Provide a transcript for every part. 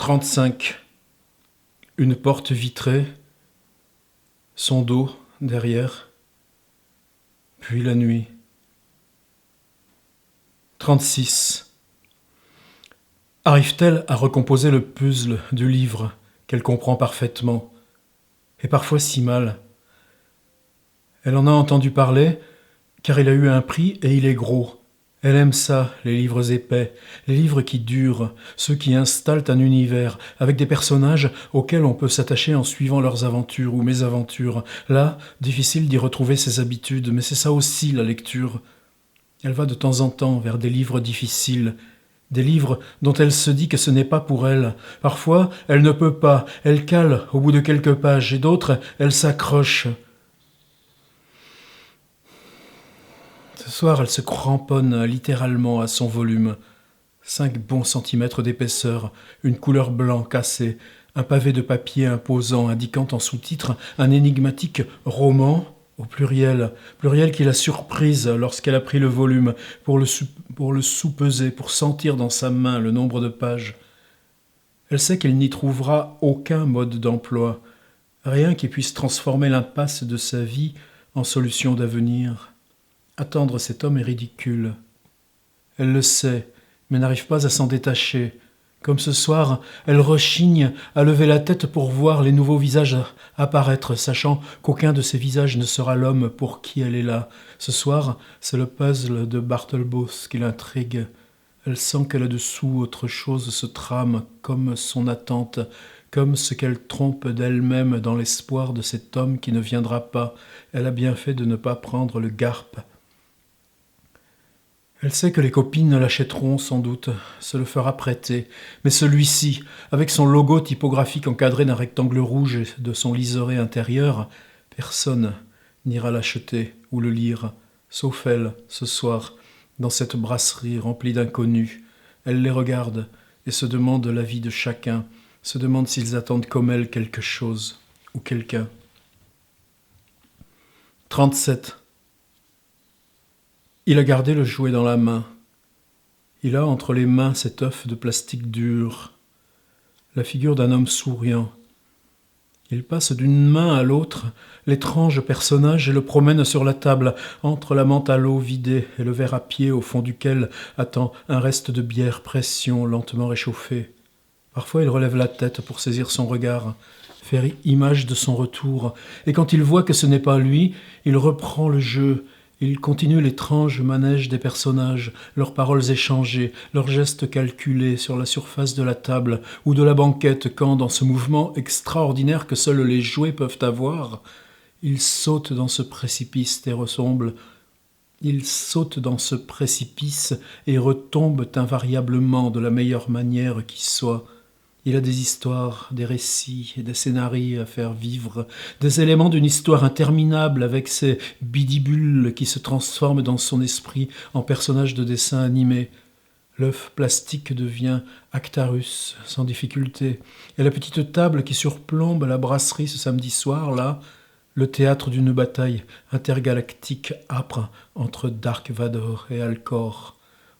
35. Une porte vitrée, son dos derrière, puis la nuit. 36. Arrive-t-elle à recomposer le puzzle du livre qu'elle comprend parfaitement, et parfois si mal? Elle en a entendu parler, car il a eu un prix et il est gros. Elle aime ça, les livres épais, les livres qui durent, ceux qui installent un univers, avec des personnages auxquels on peut s'attacher en suivant leurs aventures ou mésaventures. Là, difficile d'y retrouver ses habitudes, mais c'est ça aussi la lecture. Elle va de temps en temps vers des livres difficiles, des livres dont elle se dit que ce n'est pas pour elle. Parfois, elle ne peut pas, elle cale au bout de quelques pages, et d'autres, elle s'accroche. Ce soir, elle se cramponne littéralement à son volume. 5 bons centimètres d'épaisseur, une couleur blanc cassé, un pavé de papier imposant indiquant en sous-titre un énigmatique roman au pluriel qui l'a surprise lorsqu'elle a pris le volume pour le sous-peser, pour sentir dans sa main le nombre de pages. Elle sait qu'elle n'y trouvera aucun mode d'emploi, rien qui puisse transformer l'impasse de sa vie en solution d'avenir. Attendre cet homme est ridicule. Elle le sait, mais n'arrive pas à s'en détacher. Comme ce soir, elle rechigne à lever la tête pour voir les nouveaux visages apparaître, sachant qu'aucun de ces visages ne sera l'homme pour qui elle est là. Ce soir, c'est le puzzle de Barthelbos qui l'intrigue. Elle sent que là-dessous autre chose se trame, comme son attente, comme ce qu'elle trompe d'elle-même dans l'espoir de cet homme qui ne viendra pas. Elle a bien fait de ne pas prendre le Garpe. Elle sait que les copines l'achèteront sans doute, se le fera prêter, mais celui-ci, avec son logo typographique encadré d'un rectangle rouge et de son liseré intérieur, personne n'ira l'acheter ou le lire, sauf elle, ce soir, dans cette brasserie remplie d'inconnus. Elle les regarde et se demande l'avis de chacun, se demande s'ils attendent comme elle quelque chose ou quelqu'un. 37. Il a gardé le jouet dans la main. Il a entre les mains cet œuf de plastique dur, la figure d'un homme souriant. Il passe d'une main à l'autre l'étrange personnage et le promène sur la table, entre la menthe à l'eau vidée et le verre à pied au fond duquel attend un reste de bière pression lentement réchauffée. Parfois il relève la tête pour saisir son regard, faire image de son retour, et quand il voit que ce n'est pas lui, il reprend le jeu. Il continue l'étrange manège des personnages, leurs paroles échangées, leurs gestes calculés sur la surface de la table ou de la banquette quand, dans ce mouvement extraordinaire que seuls les jouets peuvent avoir, il saute dans ce précipice et ressemble. Il saute dans ce précipice et retombe invariablement de la meilleure manière qui soit. Il a des histoires, des récits et des scénarios à faire vivre, des éléments d'une histoire interminable avec ces bidibules qui se transforment dans son esprit en personnages de dessin animé. L'œuf plastique devient Actarus sans difficulté, et la petite table qui surplombe la brasserie ce samedi soir, là, le théâtre d'une bataille intergalactique âpre entre Dark Vador et Alcor.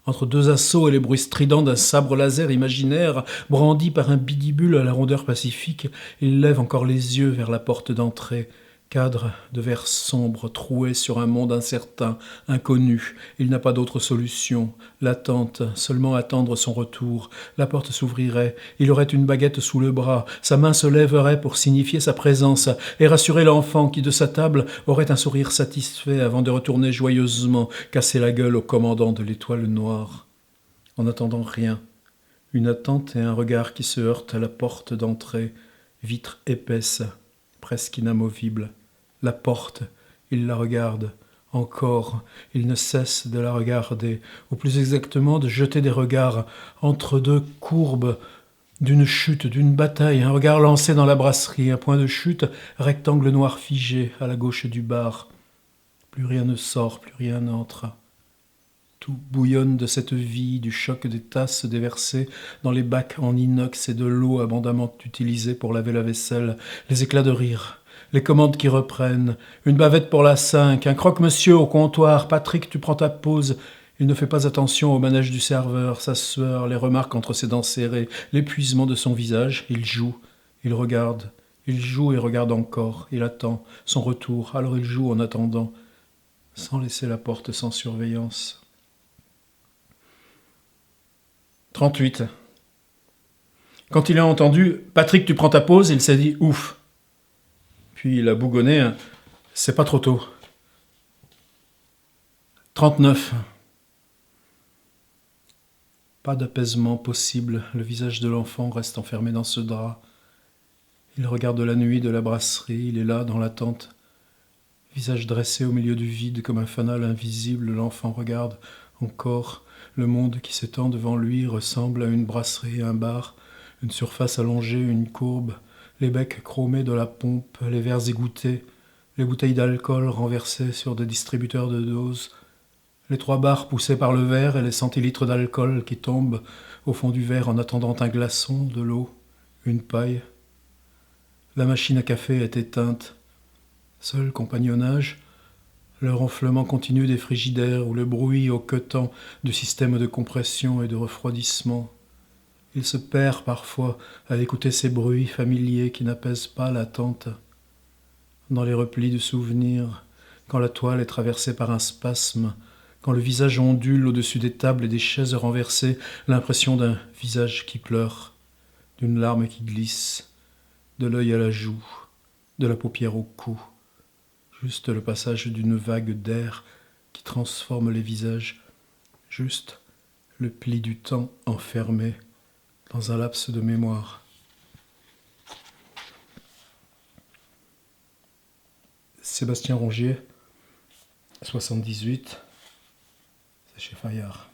Entre 2 assauts et les bruits stridents d'un sabre laser imaginaire, brandi par un bidibule à la rondeur pacifique, il lève encore les yeux vers la porte d'entrée. Cadre de verre sombre troué sur un monde incertain, inconnu. Il n'a pas d'autre solution. L'attente, seulement attendre son retour. La porte s'ouvrirait, il aurait une baguette sous le bras, sa main se lèverait pour signifier sa présence et rassurer l'enfant qui, de sa table, aurait un sourire satisfait avant de retourner joyeusement casser la gueule au commandant de l'Étoile Noire. En attendant rien, une attente et un regard qui se heurtent à la porte d'entrée, vitre épaisse, presque inamovible. La porte, il la regarde. Encore, il ne cesse de la regarder, ou plus exactement de jeter des regards entre 2 courbes d'une chute, d'une bataille, un regard lancé dans la brasserie, un point de chute, rectangle noir figé à la gauche du bar. Plus rien ne sort, plus rien n'entre. Tout bouillonne de cette vie, du choc des tasses déversées dans les bacs en inox et de l'eau abondamment utilisée pour laver la vaisselle, les éclats de rire, les commandes qui reprennent, une bavette pour la 5, un croque-monsieur au comptoir, Patrick, tu prends ta pause. Il ne fait pas attention au manège du serveur, sa sueur, les remarques entre ses dents serrées, l'épuisement de son visage. Il joue, il regarde, il joue et regarde encore. Il attend son retour, alors il joue en attendant, sans laisser la porte sans surveillance. 38. Quand il a entendu « Patrick, tu prends ta pause », il s'est dit « Ouf ». Puis il a bougonné « C'est pas trop tôt ». 39. Pas d'apaisement possible, le visage de l'enfant reste enfermé dans ce drap. Il regarde la nuit de la brasserie, il est là dans l'attente. Visage dressé au milieu du vide comme un fanal invisible, l'enfant regarde encore. Le monde qui s'étend devant lui ressemble à une brasserie, un bar, une surface allongée, une courbe, les becs chromés de la pompe, les verres égouttés, les bouteilles d'alcool renversées sur des distributeurs de doses, les 3 barres poussées par le verre et les centilitres d'alcool qui tombent au fond du verre en attendant un glaçon, de l'eau, une paille. La machine à café est éteinte. Seul compagnonnage, le ronflement continu des frigidaires ou le bruit hoquetant du système de compression et de refroidissement. Il se perd parfois à écouter ces bruits familiers qui n'apaisent pas l'attente. Dans les replis du souvenir, quand la toile est traversée par un spasme, quand le visage ondule au-dessus des tables et des chaises renversées, l'impression d'un visage qui pleure, d'une larme qui glisse, de l'œil à la joue, de la paupière au cou, juste le passage d'une vague d'air qui transforme les visages, juste le pli du temps enfermé dans un laps de mémoire. Sébastien Rongier, 78, c'est chez Fayard.